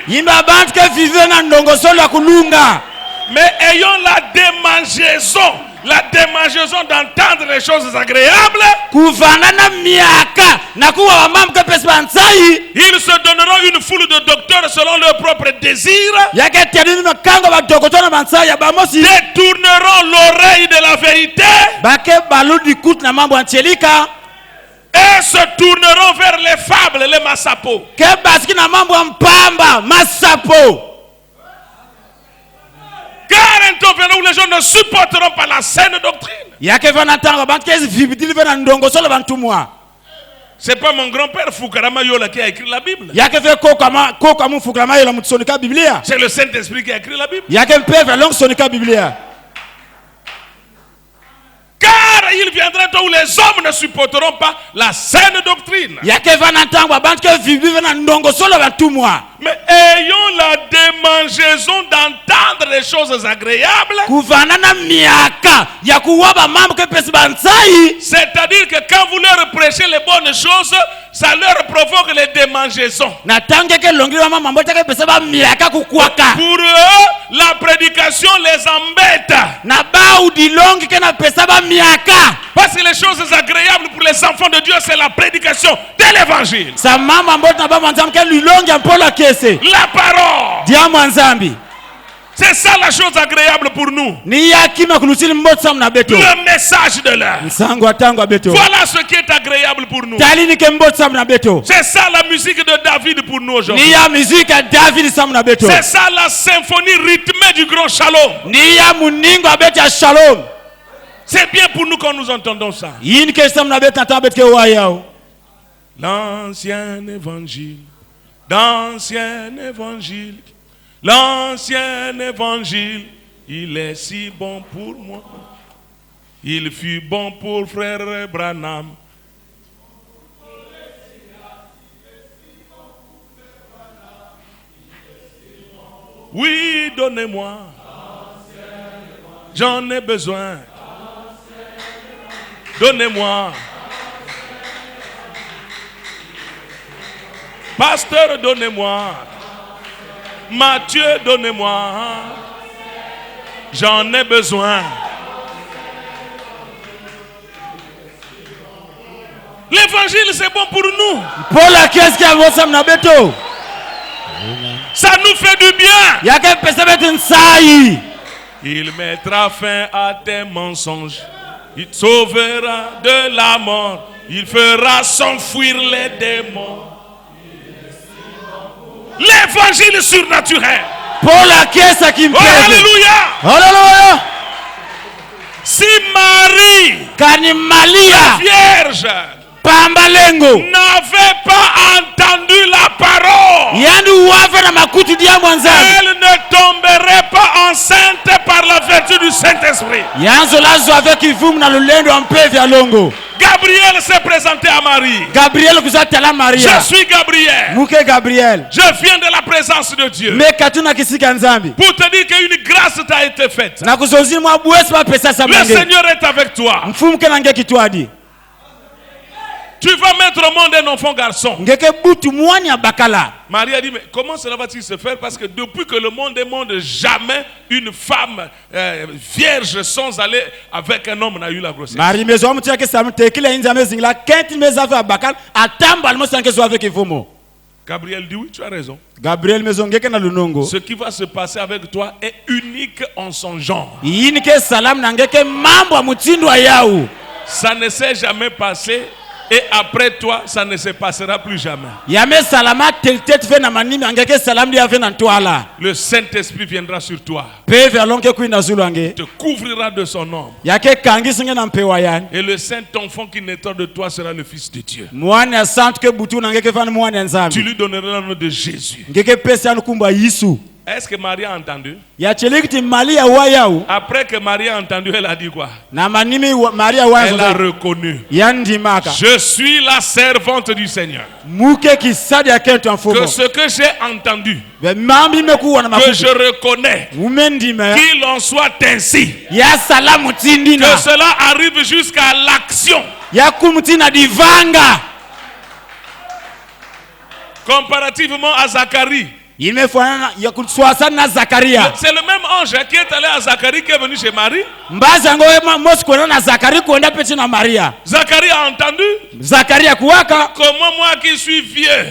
Yimba bantu ke vive na ndongosolo ya kulunga. Mais ayons la démangeaison d'entendre les choses agréables. Kuvanana miaka na kuwa mama ke pesa bansai. Ils se donneront une foule de docteurs selon leurs propres désirs. Yake tiadini makango ba dokotona bansai ya bamosi. Détourneront l'oreille de la vérité. Bake baludi kut na mambo ancelika. Et se tourneront vers les fables, les masapo. Ke baski na mambo mpamba, masapo. Car un temps viendra où les gens ne supporteront pas la saine doctrine. Yake vanatanga bantu ke vibitili vena ndongosolo bantumwa. C'est pas mon grand-père Foukarama Yola qui a écrit la Bible. Yake fe koka mu Foukarama Yola mutsonika Biblia. C'est le Saint-Esprit qui a écrit la Bible. Yake mpeve long sonika Biblia. Car il viendra un temps où les hommes ne supporteront pas la saine doctrine. Yake vanatanga bantu ke vibitili vena ndongosolo bantumwa. Mais ayons la démangeaison d'entendre les choses agréables. Kuvanana miaka ya kuwaba mambo ke pesa bansai. C'est-à-dire que quand vous leur prêchez les bonnes choses, ça leur provoque les démangeaisons. Na tange ke longi mama mambo ke pesa ba miaka kukwaka. Pour eux, la prédication les embête. Na ba udi longi ke na pesa ba miaka. Parce que les choses agréables pour les enfants de Dieu, c'est la prédication de l'évangile. Sa mama mambo na ba manzam ke lulongi ampola kese. La parole. Dia mwanzambi. C'est ça la chose agréable pour nous. Ni yakima kulusili mbotsa mna beto. Le message de l'heure. Nsango atango beto. Voilà ce qui est agréable pour nous. Talini ke mbotsa mna beto. C'est ça la musique de David pour nous aujourd'hui. Ni ya musique ya David samna beto. C'est ça la symphonie rythmée du grand Shalom. Ni ya muningo abeti ya Shalom. C'est bien pour nous quand nous entendons ça. Yin ke samna beto ntambe ke wayao. L'ancien évangile. L'ancien évangile. L'ancien évangile, il est si bon pour moi. Il fut bon pour frère Branham. Oui, donnez-moi. J'en ai besoin. Donnez-moi. Pasteur, donnez-moi. Matthieu, donnez-moi. J'en ai besoin. L'évangile, c'est bon pour nous. Paula qu'est-ce qu'il y a samna beto? Ça nous fait du bien. Yake pesa beto nsai. Il mettra fin à tes mensonges. Il te sauvera de la mort. Il fera s'enfuir les démons. L'évangile surnaturel. Paula qu'est-ce qui me Oh, alléluia. Alléluia. Si Marie, Kani Malia, vierge, Pambalengo, n'avait pas entendu la parole, Yandu wafe na makutu dia mwanzani. elle ne tomberait pas enceinte par la vertu du Saint-Esprit. Yanzo lazo avec ivumu na lulendo ampe vya longo. Gabriel s'est présenté à Marie. Gabriel kuzatala Maria. Je suis Gabriel. Muke Gabriel. Je viens de la présence de Dieu. Me katuna kisika nzambi. Pour te dire qu'une grâce t'a été faite. Na kuzozini mwa bwesi ba pesa Le sabange. Seigneur est avec toi. Mfumu ke nange kitwadi. Tu vas mettre au monde un enfant garçon. Ngeke butu mwani abakala. Marie a dit, mais comment cela va-t-il se faire? Parce que depuis que le monde est monde, jamais une femme vierge sans aller avec un homme n'a eu la grossesse. Marie mezo amutia ke samte kile inza mezingla kenti mezafe abakala atamba almosanke zo avec ivumu. Gabriel dit, oui, tu as raison. Gabriel mezo ngeke na lunongo. Ce qui va se passer avec toi est unique en son genre. Yini ke salam na ngeke mambo amutindo yao. Ça ne s'est jamais passé. Et après toi, ça ne se passera plus jamais. Le Saint-Esprit viendra sur toi. Te couvrira de son ombre. Et le saint enfant qui naîtra de toi sera le Fils de Dieu. Tu lui donneras le nom de Jésus. Est-ce que Marie a entendu? Après que Marie a entendu, elle a dit quoi? Elle a reconnu. Je suis la servante du Seigneur. Que ce que j'ai entendu, que je reconnais, qu'il en soit ainsi. Que cela arrive jusqu'à l'action. Comparativement à Zacharie, C'est le même ange qui est allé à Zacharie qui est venu chez Marie. Zacharie a entendu. Comment moi qui suis vieux,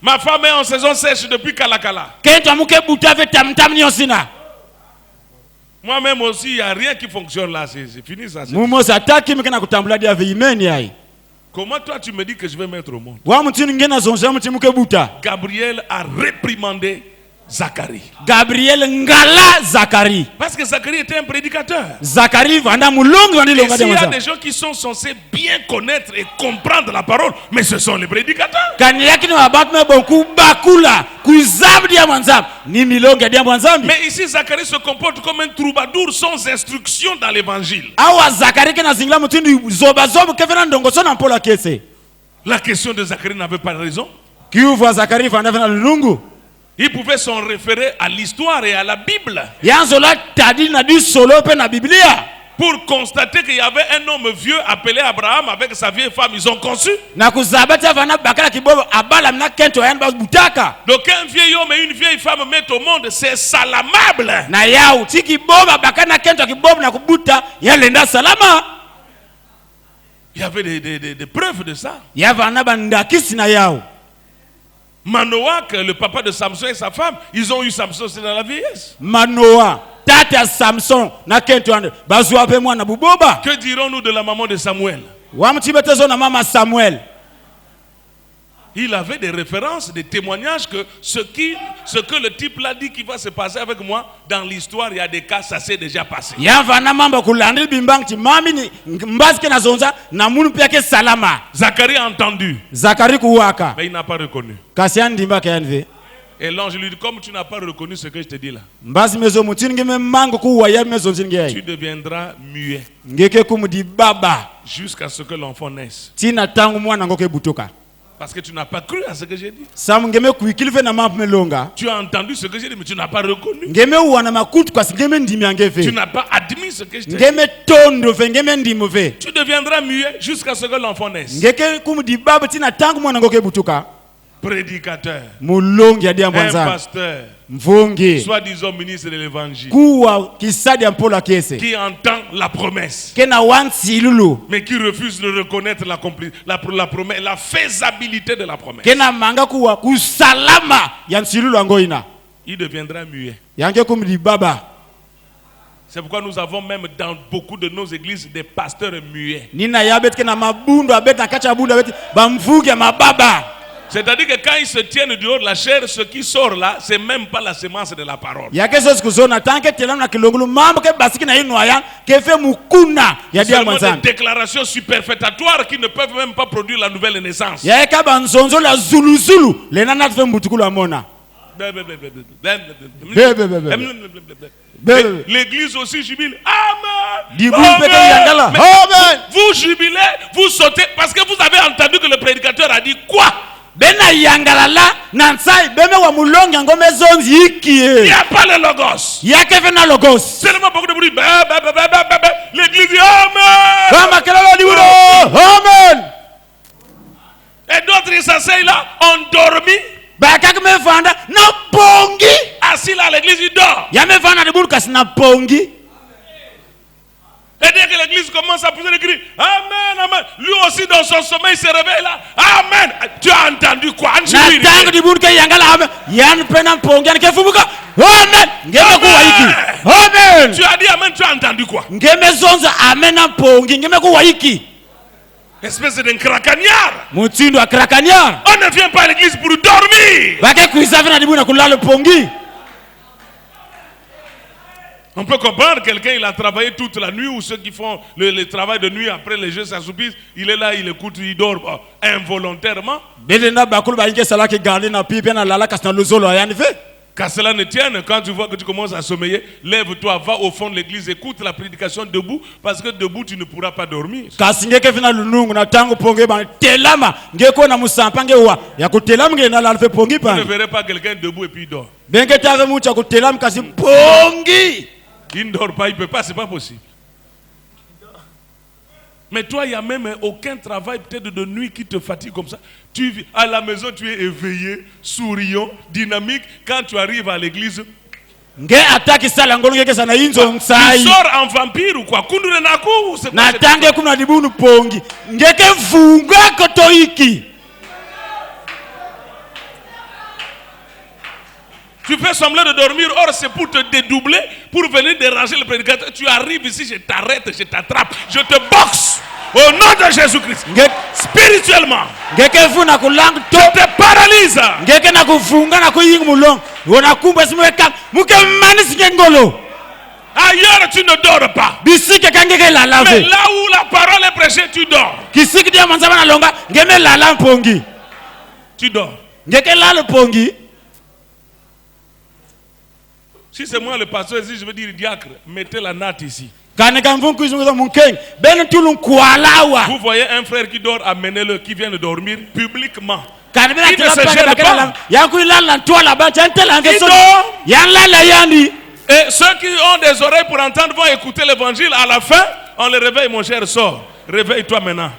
ma femme est en saison sèche depuis Kalakala. Moi-même aussi, il n'y a rien qui fonctionne là. C'est fini ça. Comment toi tu me dis que je vais mettre au monde? Gabriel a réprimandé Zacharie. Parce que Zacharie était un prédicateur. Et s'il y a des gens qui sont censés bien connaître et comprendre la parole, mais ce sont les prédicateurs. Mais ici Zacharie se comporte comme un troubadour sans instruction dans l'évangile. La question de Zacharie n'avait pas de raison. Il pouvait s'en référer à l'histoire et à la Bible pour constater qu'il y avait un homme vieux appelé Abraham avec sa vieille femme. Ils ont conçu. Donc un vieil homme et une vieille femme mettent au monde, c'est salamable. Il y avait des preuves de ça. Manoah, le papa de Samson et sa femme, ils ont eu Samson dans la vieillesse. Manoah, tata Samson, que dirons-nous de la maman de Samuel? Il avait des références, des témoignages que ce que le type l'a dit qui va se passer avec moi, dans l'histoire, il y a des cas, ça s'est déjà passé. Zacharie a entendu. Mais il n'a pas reconnu. Et l'ange lui dit, comme tu n'as pas reconnu ce que je te dis là, tu deviendras muet jusqu'à ce que l'enfant naisse. Parce que tu n'as pas cru à ce que j'ai dit. Tu as entendu ce que j'ai dit, mais tu n'as pas reconnu. Tu n'as pas admis ce que je t'ai dit. Tu deviendras muet jusqu'à ce que l'enfant naisse. Prédicateur, un pasteur, soi-disant ministre de l'évangile, qui entend la promesse, mais qui refuse de reconnaître la promesse, la faisabilité de la promesse. Il deviendra muet. C'est pourquoi nous avons même dans beaucoup de nos églises des pasteurs muets. C'est-à-dire que quand ils se tiennent du haut de la chair, ce qui sort là, c'est même pas la semence de la parole. Seulement des déclarations superfétatoires qui ne peuvent même pas produire la nouvelle naissance. L'église aussi jubile. Amen. Amen. Vous jubilez, vous sautez parce que vous avez entendu que le prédicateur a dit quoi? Il n'y a pas le logos. Seulement beaucoup de bruit. L'église dit Amen. Et d'autres ils s'asseyent là, endormis. Assis là, l'église il dort. Et dès que l'église commence à pousser le cri, Amen, Amen. Lui aussi dans son sommeil il se réveille là. Amen. Tu as entendu quoi? Amen. Tu as dit Amen, tu as entendu quoi? Espèce d'un cracagnard. On ne vient pas à l'église pour dormir. On peut comprendre quelqu'un, il a travaillé toute la nuit, ou ceux qui font le travail de nuit après les jeux s'assoupissent, il est là, il écoute, il dort involontairement. Qu'à cela ne tienne, quand tu vois que tu commences à sommeiller, lève-toi, va au fond de l'église, écoute la prédication debout, parce que debout tu ne pourras pas dormir. Tu ne verrais pas quelqu'un debout et puis il dort. Il ne dort pas, il ne peut pas, c'est pas possible. Mais toi, il n'y a même aucun travail peut-être de nuit qui te fatigue comme ça. À la maison, tu es éveillé, souriant, dynamique. Quand tu arrives à l'église, tu sors en vampire ou quoi? Tu fais semblant de dormir, or c'est pour te dédoubler, pour venir déranger le prédicateur. Tu arrives ici, je t'arrête, je t'attrape, je te boxe au nom de Jésus-Christ. Spirituellement, je te paralyse. Ailleurs, tu ne dors pas. Mais là où la parole est prêchée, tu dors. Tu dors. Si c'est moi le pasteur ici, je veux dire diacre, mettez la natte ici. Vous voyez un frère qui dort, amenez-le, qui vient de dormir publiquement. Il ne se gêne pas. Et ceux qui ont des oreilles pour entendre vont écouter l'évangile. À la fin, on les réveille, mon cher, sors. Réveille-toi maintenant.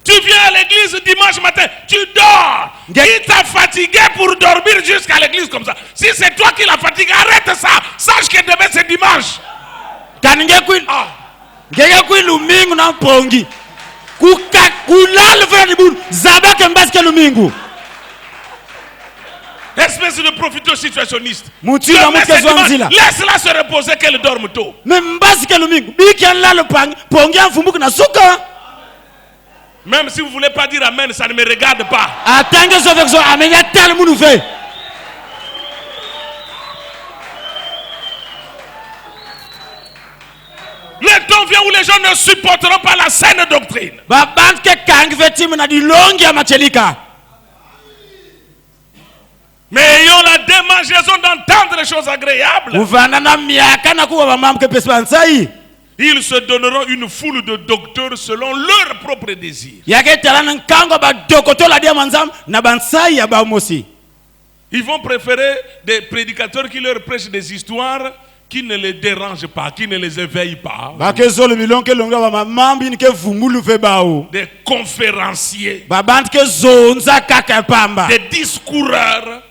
Tu viens à l'église dimanche matin, tu dors. Il t'a fatigué pour dormir jusqu'à l'église comme ça. Si c'est toi qui l'as fatigué, arrête ça. Sache que demain c'est dimanche. Espèce de profiteur situationniste. Laisse-la se reposer qu'elle dorme tôt. Même si vous ne voulez pas dire amen, ça ne me regarde pas. Le temps vient où les gens ne supporteront pas la saine doctrine. Mais ayons la démangeaison d'entendre les choses agréables. Ils se donneront une foule de docteurs selon leurs propres désirs. Ils vont préférer des prédicateurs qui leur prêchent des histoires qui ne les dérangent pas, qui ne les éveillent pas. Des conférenciers, des discoureurs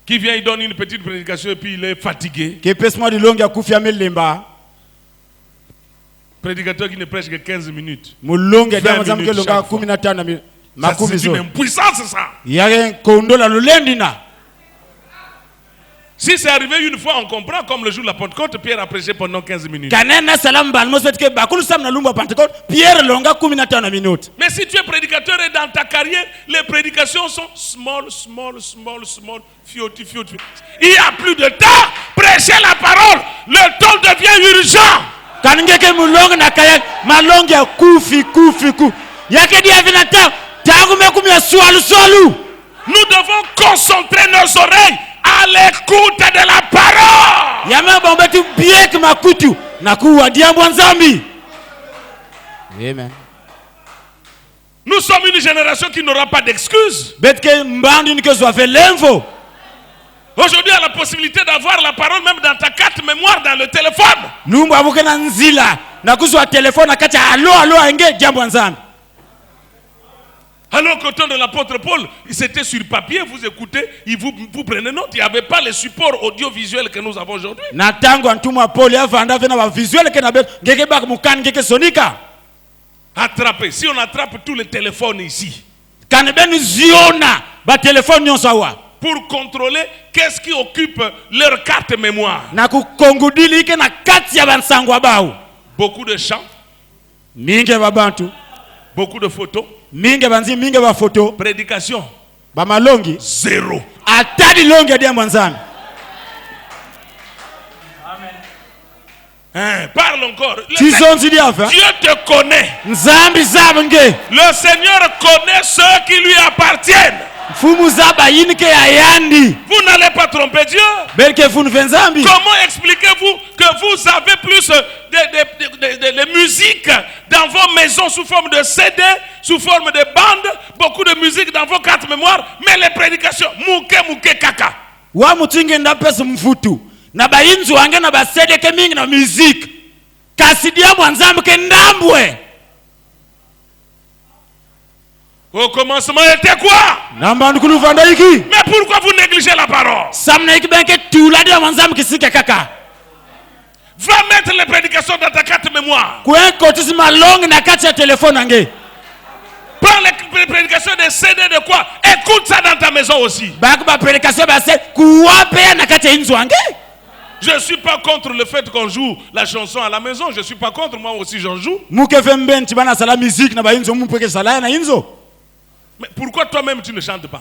qui vient, il donne une petite prédication et puis il est fatigué. Prédicateur qui ne prêche que 15 minutes. 20 minutes chaque fois. Ça, c'est une impuissance, ça. Si c'est arrivé une fois, on comprend, comme le jour de la Pentecôte, Pierre a prêché pendant 15 minutes. Mais si tu es prédicateur et dans ta carrière, les prédications sont small, fioti. Il n'y a plus de temps. Prêcher la parole, le temps devient urgent. Nous devons concentrer nos oreilles à l'écoute de la parole. Amen. Nous sommes une génération qui n'aura pas d'excuses. Aujourd'hui, il y a la possibilité d'avoir la parole même dans ta carte mémoire, dans le téléphone. Alors qu'au temps de l'apôtre Paul, c'était sur papier, vous écoutez, vous prenez note. Il n'y avait pas les supports audiovisuels que nous avons aujourd'hui. Attraper. Si on attrape tous les téléphones ici, pour contrôler qu'est-ce qui occupe leur carte mémoire. Beaucoup de chants, beaucoup de photos, prédication, zéro. Parle encore. Dieu te connaît. Le Seigneur connaît ceux qui lui appartiennent. Vous n'allez pas tromper Dieu. Comment expliquez-vous que vous avez plus de musique dans vos maisons sous forme de CD, sous forme de bande, beaucoup de musique dans vos cartes mémoire, mais les prédications, mouke kaka. Wa mutinge ndapesa mfutu na bayinzu wange na basede ke mingi na musique kasidia mwanzambe ke ndambwe. Au commencement était quoi? Mais pourquoi vous négligez la parole? Va mettre les prédications dans ta carte mémoire. Prends les prédications des CD de quoi? Écoute ça dans ta maison aussi. Je ne suis pas contre le fait qu'on joue la chanson à la maison. Je ne suis pas contre, moi aussi j'en joue. Mais pourquoi toi-même tu ne chantes pas?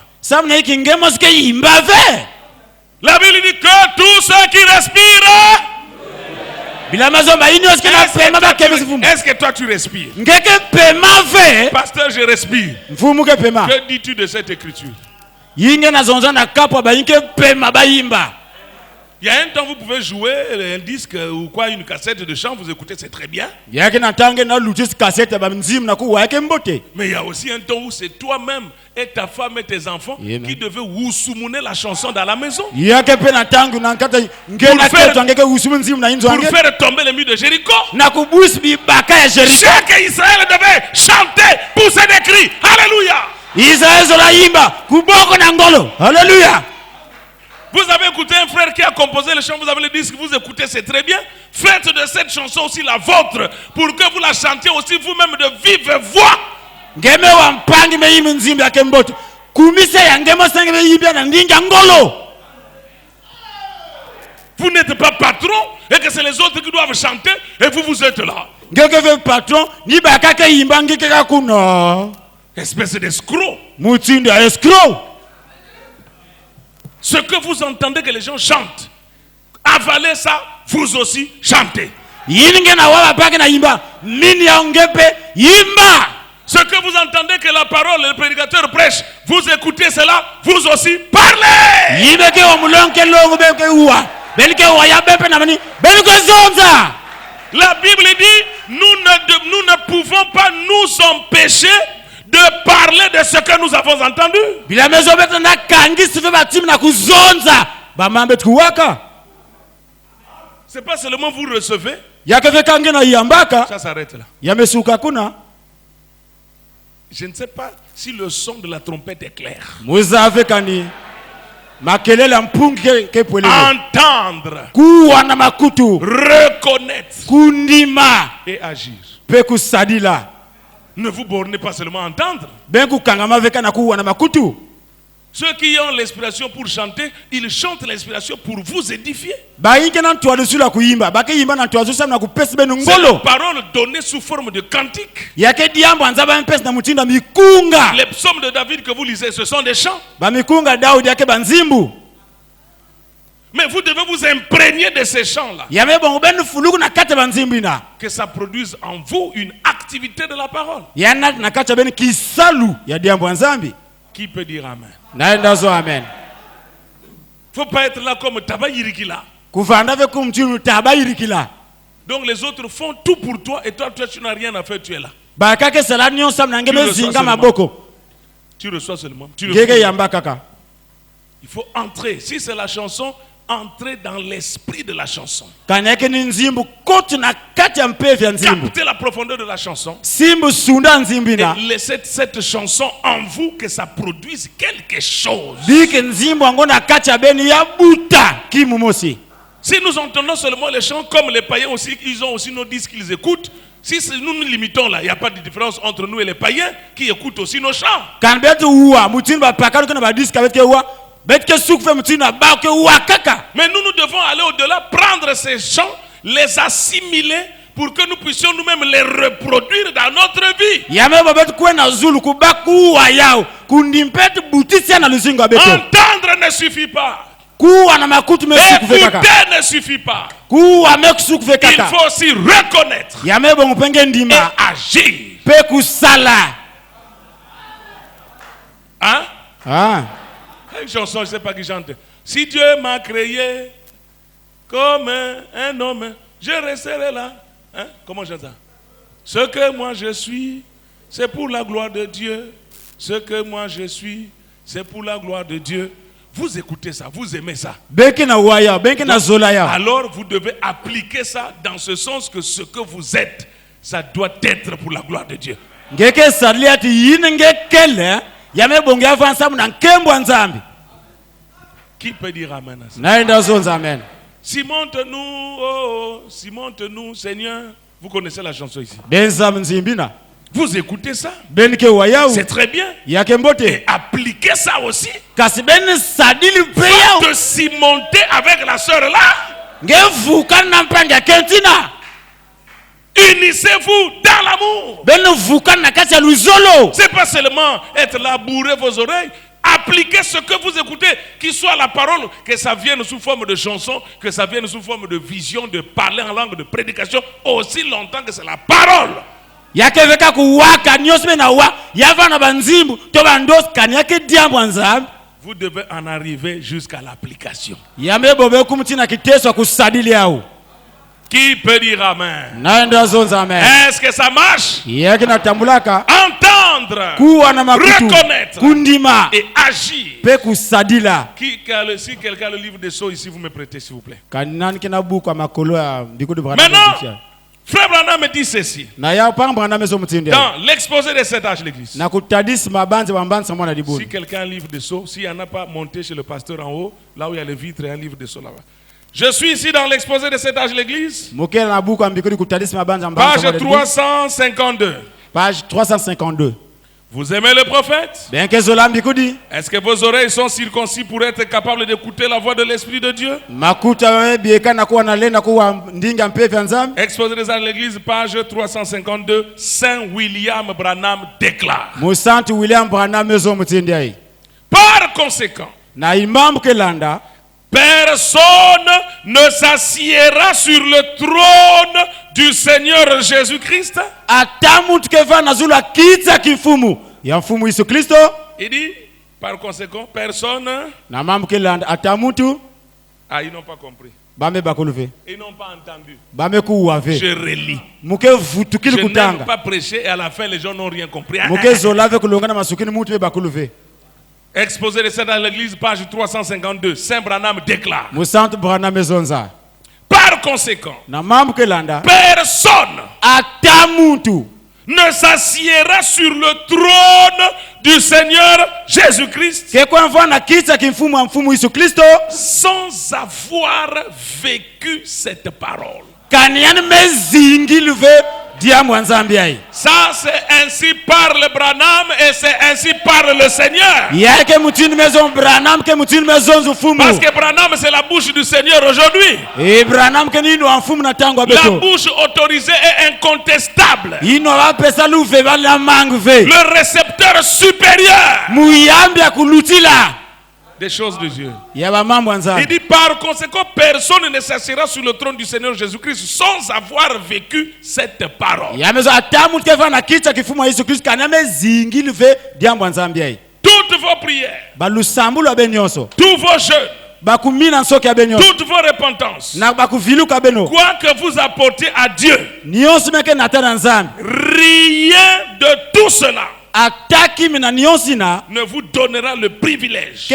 La Bible dit que tous ceux qui respirent. Est-ce que toi tu respires? Pasteur, je respire. Que dis-tu de cette écriture? Il y a un temps vous pouvez jouer un disque ou quoi, une cassette de chant, vous écoutez, c'est très bien. Mais il y a aussi un temps où c'est toi-même et ta femme et tes enfants qui devaient woussoumouner la chanson dans la maison. Pour faire tomber les murs de Jéricho. Chaque Israël devait chanter, pousser des cris. Alléluia. Alléluia. Vous avez écouté un frère qui a composé le chant, vous avez le disque, vous écoutez, c'est très bien. Faites de cette chanson aussi la vôtre, pour que vous la chantiez aussi vous-même de vive voix. Vous n'êtes pas patron et que c'est les autres qui doivent chanter et vous êtes là. Espèce d'escroc. Ce que vous entendez que les gens chantent, avalez ça, vous aussi chantez. Ce que vous entendez que la parole, le prédicateur prêche, vous écoutez cela, vous aussi parlez. La Bible dit, nous ne pouvons pas nous empêcher de parler de ce que nous avons entendu. C'est pas seulement vous recevez. Ça s'arrête là. Je ne sais pas si le son de la trompette est clair. Entendre, reconnaître et agir. Ne vous bornez pas seulement à entendre. Ceux qui ont l'inspiration pour chanter, ils chantent l'inspiration pour vous édifier. C'est la parole donnée sous forme de cantique. Les psaumes de David que vous lisez, ce sont des chants. Mais vous devez vous imprégner de ces chants-là. Que ça produise en vous une activité de la parole. Qui peut dire Amen? Il ne faut pas être là comme Tabayirikila. Donc les autres font tout pour toi et toi tu n'as rien à faire, tu es là. Tu reçois seulement. Il faut entrer. Si c'est la chanson, entrer dans l'esprit de la chanson. Capter la profondeur de la chanson. Et laisser cette chanson en vous, que ça produise quelque chose. Si nous entendons seulement les chants comme les païens aussi, ils ont aussi nos disques qu'ils écoutent. Si nous nous limitons là, il n'y a pas de différence entre nous et les païens qui écoutent aussi nos chants. Mais nous devons aller au-delà, prendre ces chants, les assimiler pour que nous puissions nous-mêmes les reproduire dans notre vie. Entendre ne suffit pas. Écouter ne suffit pas. Il faut aussi reconnaître et agir. Hein? Une chanson, je ne sais pas qui chante. Si Dieu m'a créé comme un homme, je resterai là. Hein? Comment j'entends ça? Ce que moi je suis, c'est pour la gloire de Dieu. Ce que moi je suis, c'est pour la gloire de Dieu. Vous écoutez ça, vous aimez ça. Donc, alors vous devez appliquer ça dans ce sens que ce que vous êtes, ça doit être pour la gloire de Dieu. Qui peut dire amen à ça? Cimente-nous, oh, cimente-nous, Seigneur. Vous connaissez la chanson ici. Vous écoutez ça. C'est très bien. Et appliquez ça aussi. Faut te cimenter avec la sœur là. Unissez-vous dans l'amour. C'est pas seulement être là, bourrer vos oreilles. Appliquez ce que vous écoutez, qu'il soit la parole, que ça vienne sous forme de chanson, que ça vienne sous forme de vision, de parler en langue, de prédication, aussi longtemps que c'est la parole. Vous devez en arriver jusqu'à l'application. Qui peut dire amen? Est-ce que ça marche? Entendre, reconnaître et agir. Si quelqu'un a le livre des Sceaux ici, vous me prêtez s'il vous plaît. Maintenant, Frère Branham me dit ceci. Dans l'exposé des 7 âges de l'église. Si quelqu'un a un livre de Sceaux, s'il n'y en a pas, montez chez le pasteur en haut, là où il y a les vitres et un livre de Sceaux là-bas. Je suis ici dans l'exposé de 7 âges de l'église. Page 352. Page 352. Vous aimez le prophète? Est-ce que vos oreilles sont circoncis pour être capables d'écouter la voix de l'Esprit de Dieu? Exposé des âges de l'église, page 352. Saint William Branham déclare. Par conséquent, personne ne s'assiera sur le trône du Seigneur Jésus-Christ. Il dit, par conséquent, personne. Ils n'ont pas compris. Ils n'ont pas entendu. Je relis. Je n'aime pas prêcher et à la fin les gens n'ont rien compris. Exposé les 7 à l'église, page 352. Saint Branham déclare. Par conséquent, personne ne s'assiera sur le trône du Seigneur Jésus-Christ sans avoir vécu cette parole. Ça c'est ainsi parle Branham et c'est ainsi parle le Seigneur. Parce que Branham c'est la bouche du Seigneur aujourd'hui. La bouche autorisée et incontestable. Le récepteur supérieur des choses de Dieu. Il dit par conséquent, personne ne s'assiera sur le trône du Seigneur Jésus-Christ sans avoir vécu cette parole. Toutes vos prières, tous vos jeûnes, toutes vos repentances, quoi que vous apportez à Dieu, rien de tout cela ne vous donnera le privilège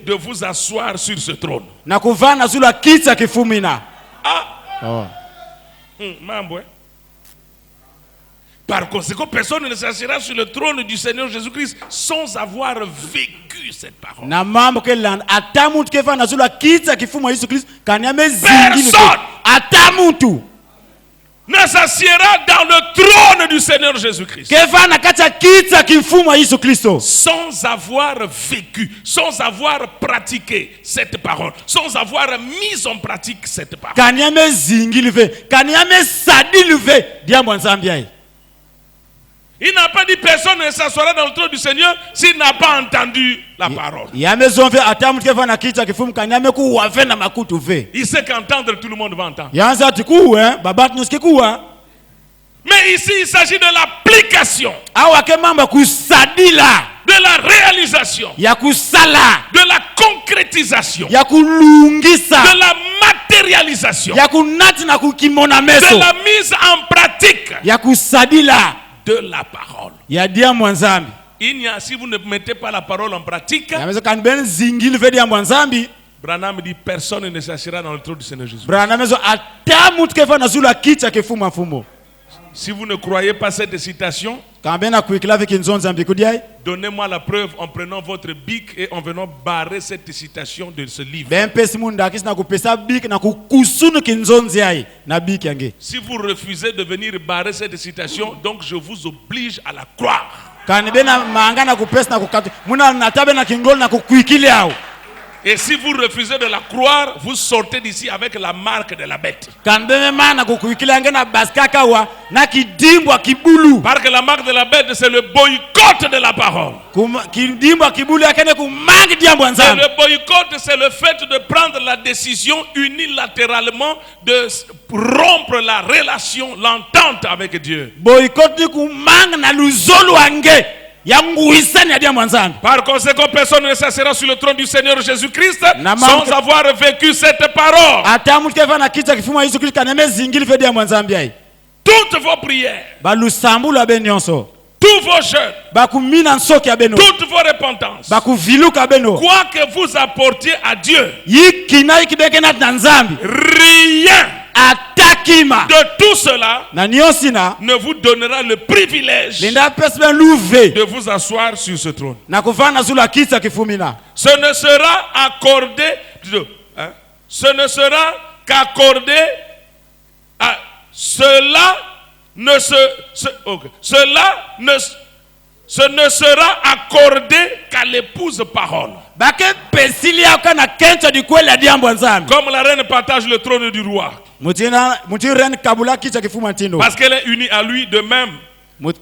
de vous asseoir sur ce trône. Par conséquent, personne ne s'assiera sur le trône du Seigneur Jésus-Christ sans avoir vécu cette parole. Personne ne s'assiera dans le trône du Seigneur Jésus-Christ sans avoir vécu, sans avoir pratiqué cette parole, sans avoir mis en pratique cette parole. Il n'a pas dit personne ne s'assoira dans le trône du Seigneur s'il n'a pas entendu la parole. Il sait qu'entendre tout le monde va entendre. Mais ici, il s'agit de l'application. De la réalisation. De la concrétisation. De la matérialisation. De la mise en pratique. De la parole. Il n'y a, si vous ne mettez pas la parole en pratique, Branham dit personne ne s'assiera dans le trône du Seigneur Jésus. Si vous ne croyez pas cette citation, donnez-moi la preuve en prenant votre bic et en venant barrer cette citation de ce livre. Si vous refusez de venir barrer cette citation, donc je vous oblige à la croire. Et si vous refusez de la croire, vous sortez d'ici avec la marque de la bête. Parce que la marque de la bête, c'est le boycott de la parole. Et le boycott, c'est le fait de prendre la décision unilatéralement de rompre la relation, l'entente avec Dieu. Par conséquent, personne ne s'assera sur le trône du Seigneur Jésus-Christ sans avoir vécu cette parole. Toutes vos prières, tous vos jeûnes, toutes vos repentances, quoi que vous apportiez à Dieu, rien de tout cela ne vous donnera le privilège de vous asseoir sur ce trône. Ce ne sera accordé, ce ne sera qu'accordé à cela ne sera accordé qu'à l'épouse parole. Comme la reine partage le trône du roi. Parce qu'elle est unie à lui de même. Les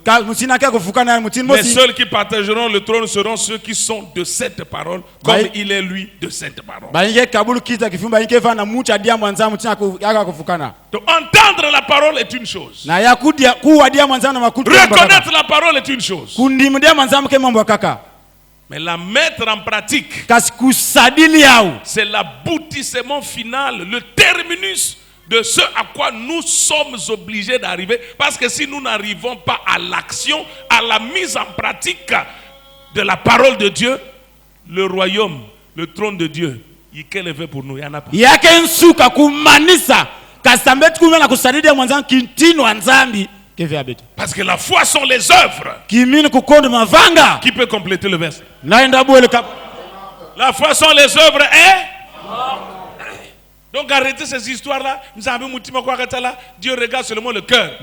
seuls qui partageront le trône seront ceux qui sont de cette parole, comme il est lui de cette parole. Donc, entendre la parole est une chose. Reconnaître la parole est une chose. Mais la mettre en pratique, c'est l'aboutissement final, le terminus de ce à quoi nous sommes obligés d'arriver. Parce que si nous n'arrivons pas à l'action, à la mise en pratique de la parole de Dieu, le royaume, le trône de Dieu, quel est fait pour nous? Il n'y en a pas. Parce que la foi sont les œuvres. Qui peut compléter le verset? La foi sont les œuvres et... Donc arrêtez ces histoires-là. Dieu regarde seulement le cœur.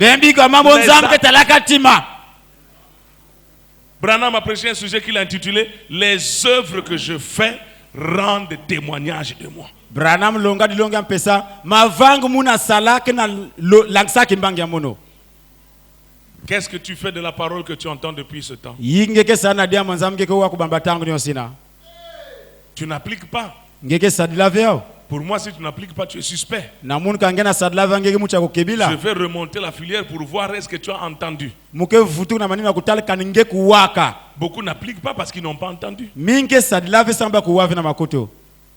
Branham a prêché un sujet qu'il a intitulé « Les œuvres que je fais rendent témoignage de moi ». Qu'est-ce que tu fais de la parole que tu entends depuis ce temps? Tu n'appliques pas. Pour moi, si tu n'appliques pas, tu es suspect. Je vais remonter la filière pour voir est-ce que tu as entendu. Beaucoup n'appliquent pas parce qu'ils n'ont pas entendu.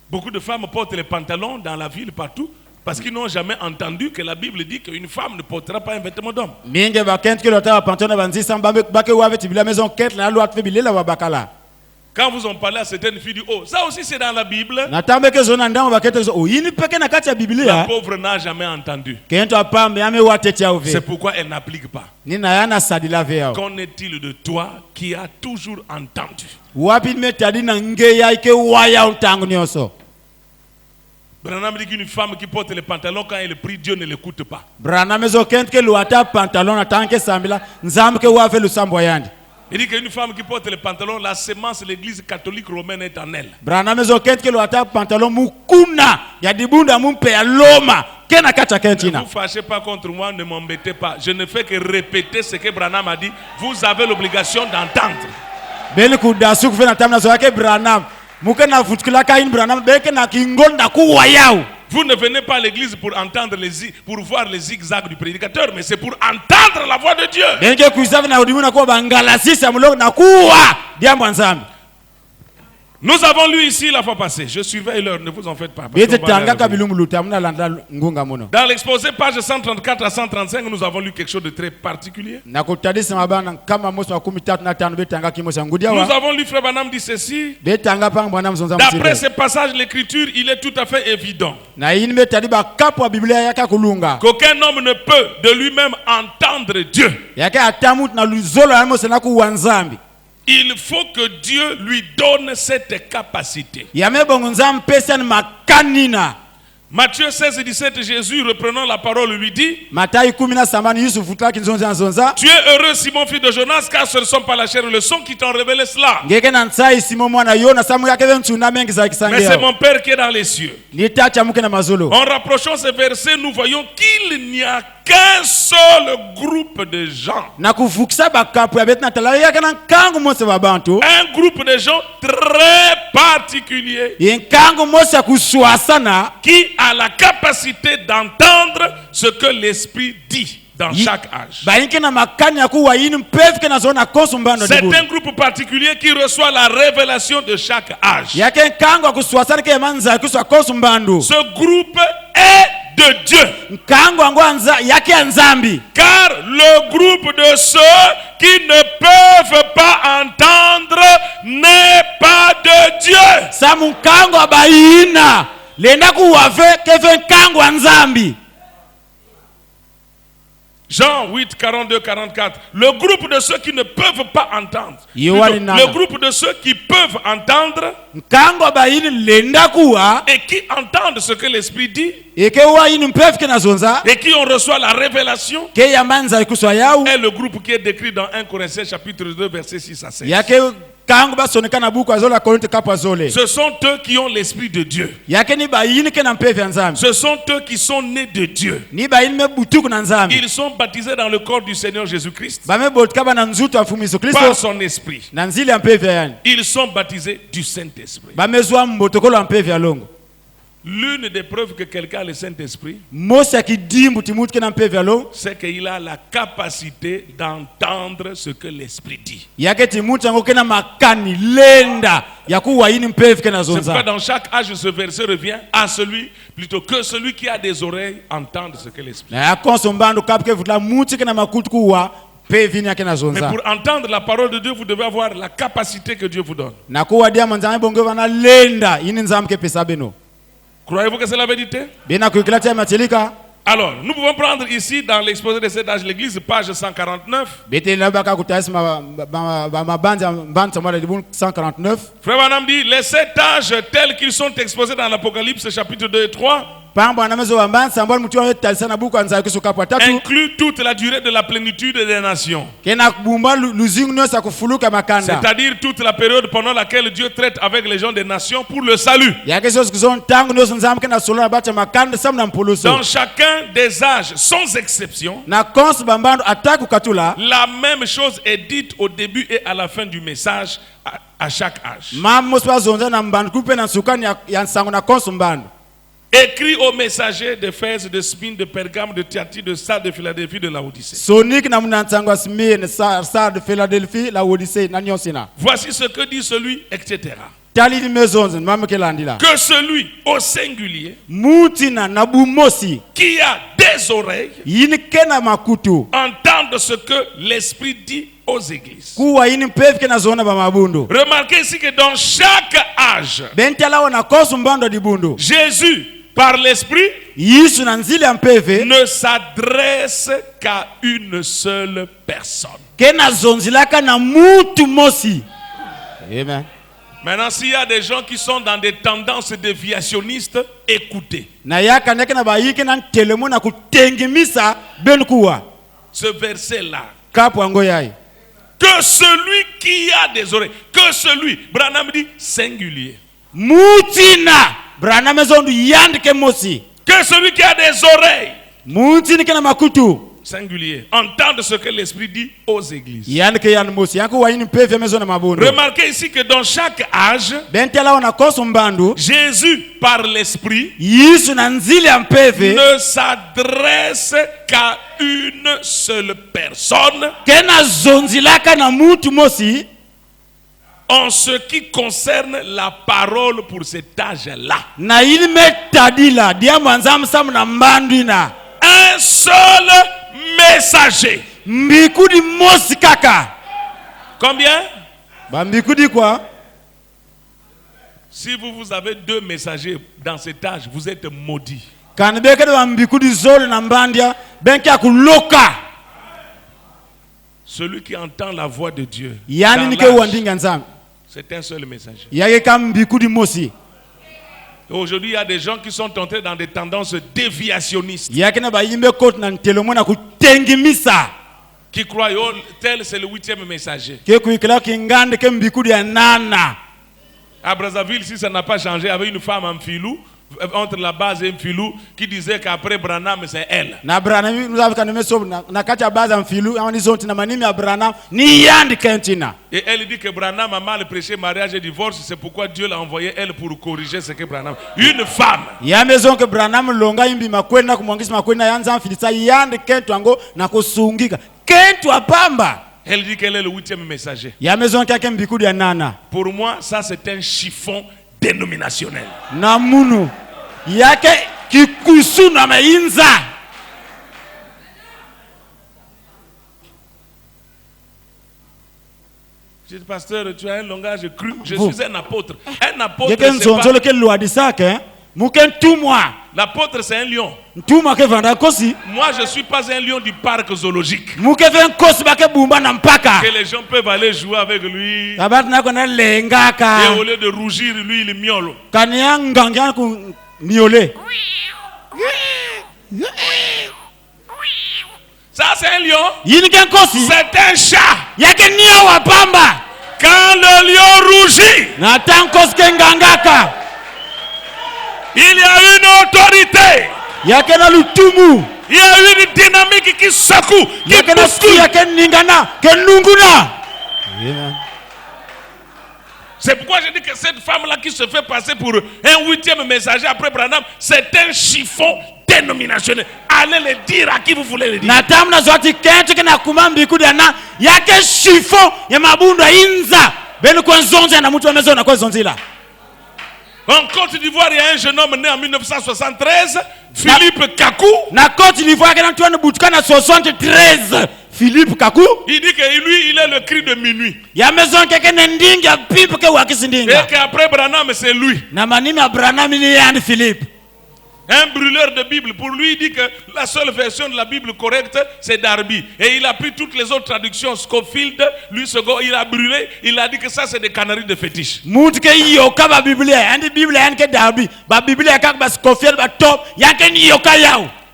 Beaucoup de femmes portent les pantalons dans la ville partout parce qu'ils n'ont jamais entendu que la Bible dit qu'une femme ne portera pas un vêtement d'homme. Quand vous en parlez à certaines filles, oh, ça aussi c'est dans la Bible. La pauvre n'a jamais entendu. C'est pourquoi elle n'applique pas. Qu'en est-il de toi qui as toujours entendu? Branham dit qu'une femme qui porte les pantalons, quand elle prie, Dieu ne l'écoute pas. Il dit qu'une femme qui porte les pantalons, la sémence de l'église catholique romaine est en elle. Ne vous fâchez pas contre moi, ne m'embêtez pas. Je ne fais que répéter ce que Branham a dit. Vous avez l'obligation d'entendre. Vous ne venez pas à l'église pour pour voir les zigzags du prédicateur, mais c'est pour entendre la voix de Dieu. Nous avons lu ici la fois passée. Je surveille l'heure, ne vous en faites pas. Dans l'exposé, page 134 à 135, nous avons lu quelque chose de très particulier. Nous avons lu, Frère Branham dit ceci. D'après ces passages de l'écriture, il est tout à fait évident qu'aucun homme ne peut de lui-même entendre Dieu. Il faut que Dieu lui donne cette capacité. Matthieu 16, 17, Jésus, reprenant la parole, lui dit: Tu es heureux, Simon, fils de Jonas, car ce ne sont pas la chair et le sang qui t'ont révélé cela, mais c'est mon Père qui est dans les cieux. En rapprochant ces versets, nous voyons qu'il n'y a qu'un seul groupe de gens. Un groupe de gens très particulier qui a la capacité d'entendre ce que l'Esprit dit dans chaque âge. C'est un groupe particulier qui reçoit la révélation de chaque âge. Ce groupe est de Dieu. Car le groupe de ceux qui ne peuvent pas entendre n'est pas de Dieu. Jean 8, 42, 44. Le groupe de ceux qui ne peuvent pas entendre. Le groupe de ceux qui peuvent entendre et qui entendent ce que l'Esprit dit et qui ont reçu la révélation est le groupe qui est décrit dans 1 Corinthiens chapitre 2 verset 6 à 7. Ce sont eux qui ont l'Esprit de Dieu. Ce sont eux qui sont nés de Dieu. Ils sont baptisés dans le corps du Seigneur Jésus-Christ par son Esprit. Ils sont baptisés du Saint-Esprit. L'une des preuves que quelqu'un a le Saint-Esprit, c'est qu'il a la capacité d'entendre ce que l'Esprit dit. C'est pourquoi dans chaque âge, ce verset revient à celui qui a des oreilles entende ce que l'Esprit dit. Mais pour entendre la parole de Dieu, vous devez avoir la capacité que Dieu vous donne. Croyez-vous que c'est la vérité? Alors, nous pouvons prendre ici, dans l'exposé de cet âge de l'Église, page 149. Frère Branham dit, les 7 âges tels qu'ils sont exposés dans l'Apocalypse, chapitre 2 et 3, inclut toute la durée de la plénitude des nations. C'est-à-dire toute la période pendant laquelle Dieu traite avec les gens des nations pour le salut. Dans chacun des âges, sans exception, la même chose est dite au début et à la fin du message à chaque âge. Écrit aux messagers d'Éphèse, de Smyrne, de Pergame, de Thyatire, de Sardes, de Philadelphie, de Laodicée. Voici ce que dit celui, etc. Que celui au singulier qui a des oreilles entende ce que l'Esprit dit aux églises. Remarquez ici que dans chaque âge, Jésus, par l'Esprit, ne s'adresse qu'à une seule personne. Amen. Maintenant, s'il y a des gens qui sont dans des tendances déviationnistes, écoutez. Ce verset-là. Que celui qui a des oreilles, que celui, Branham dit singulier. Que celui qui a des oreilles, singulier. Entendre ce que l'Esprit dit aux églises. Remarquez ici que dans chaque âge, Jésus, par l'Esprit, ne s'adresse qu'à une seule personne en ce qui concerne la parole pour cet âge-là. Un seul messager. Combien? Si vous avez 2 messagers dans cet âge, vous êtes maudits. Celui qui entend la voix de Dieu, c'est un seul messager. Aujourd'hui, il y a des gens qui sont entrés dans des tendances déviationnistes. Qui croient, oh, tel c'est le 8e messager. À Brazzaville, si ça n'a pas changé, il y avait une femme en filou, entre la base et un filou, qui disait qu'après Branham, c'est elle. Et elle dit que Branham a mal prêché mariage et divorce, c'est pourquoi Dieu l'a envoyé elle pour corriger ce que Branham. Une femme. Elle dit qu'elle est le 8e messager. Pour moi, ça c'est un chiffon dénominationnel. Je dis, pasteur, tu as un langage cru. Je suis un apôtre. Un apôtre, l'apôtre, c'est un lion. Moi, je ne suis pas un lion du parc zoologique. Que les gens peuvent aller jouer avec lui. Et au lieu de rougir, lui, il miaule. Ça, c'est un lion. C'est un chat. Quand le lion rougit, il y a une autorité. Il y a une dynamique qui secoue, qui bouscule. C'est pourquoi je dis que cette femme-là qui se fait passer pour un 8e messager après Branham, c'est un chiffon dénominationnel. Allez le dire à qui vous voulez le dire. En Côte d'Ivoire, il y a un jeune homme né en 1973, Philippe Kakou. Il dit que lui, il est le cri de minuit. Et qu'après Branham, c'est lui. Un brûleur de Bible, pour lui, il dit que la seule version de la Bible correcte, c'est Darby. Et il a pris toutes les autres traductions, Scofield, lui, il a brûlé, il a dit que ça, c'est des canneries de fétiche.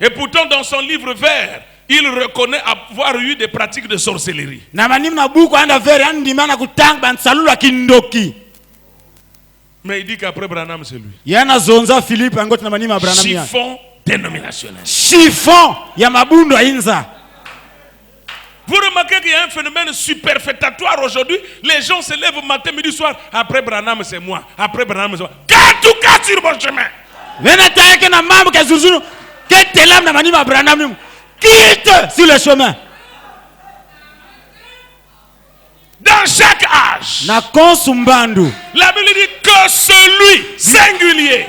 Et pourtant, dans son livre vert, il reconnaît avoir eu des pratiques de sorcellerie. Mais il dit qu'après Branham, c'est lui. Chiffon dénominationnel. Vous remarquez qu'il y a un phénomène superfétatoire aujourd'hui. Les gens se lèvent matin, midi, soir. Après Branham, c'est moi. Après Branham, c'est moi. Garde tout cas sur mon chemin. Quitte sur le chemin. Dans chaque âge, la Bible dit que celui singulier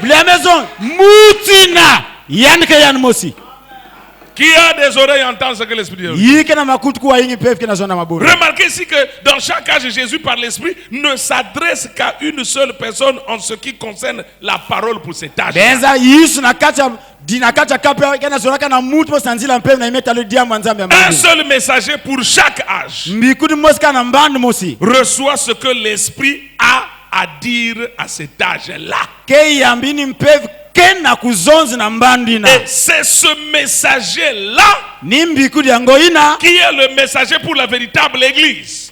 qui a des oreilles entend ce que l'Esprit dit. Remarquez ici que dans chaque âge, Jésus par l'Esprit ne s'adresse qu'à une seule personne en ce qui concerne la parole pour cet âge. Un seul messager pour chaque âge reçoit ce que l'Esprit a à dire à cet âge-là. Et c'est ce messager-là qui est le messager pour la véritable église.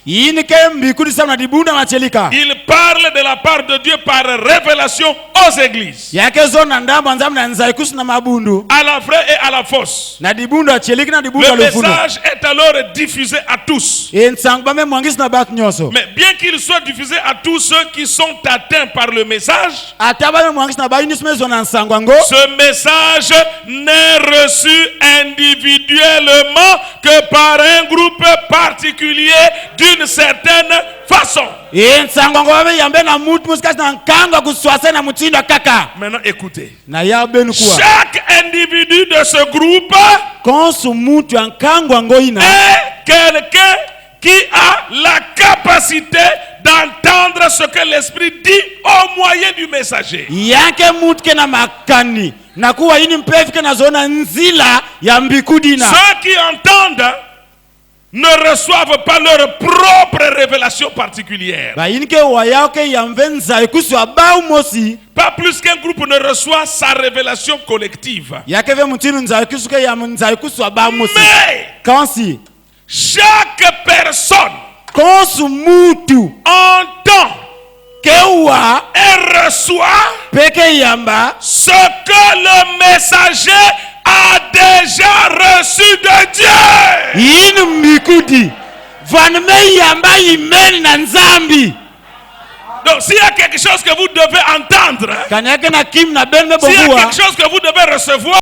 Il parle de la part de Dieu par révélation aux églises. À la vraie et à la fausse. Le message est alors diffusé à tous. Mais bien qu'il soit diffusé à tous ceux qui sont atteints par le message, ce message n'est reçu individuellement que par un groupe particulier d'une certaine façon. Maintenant écoutez. Chaque individu de ce groupe est quelqu'un qui a la capacité d'entendre ce que l'Esprit dit au moyen du messager. Ceux qui entendent ne reçoivent pas leur propre révélation particulière. Pas plus qu'un groupe ne reçoit sa révélation collective. Mais chaque personne entend et reçoit ce que le messager a déjà reçu de Dieu. Donc s'il y a quelque chose que vous devez entendre, s'il y a quelque chose que vous devez recevoir,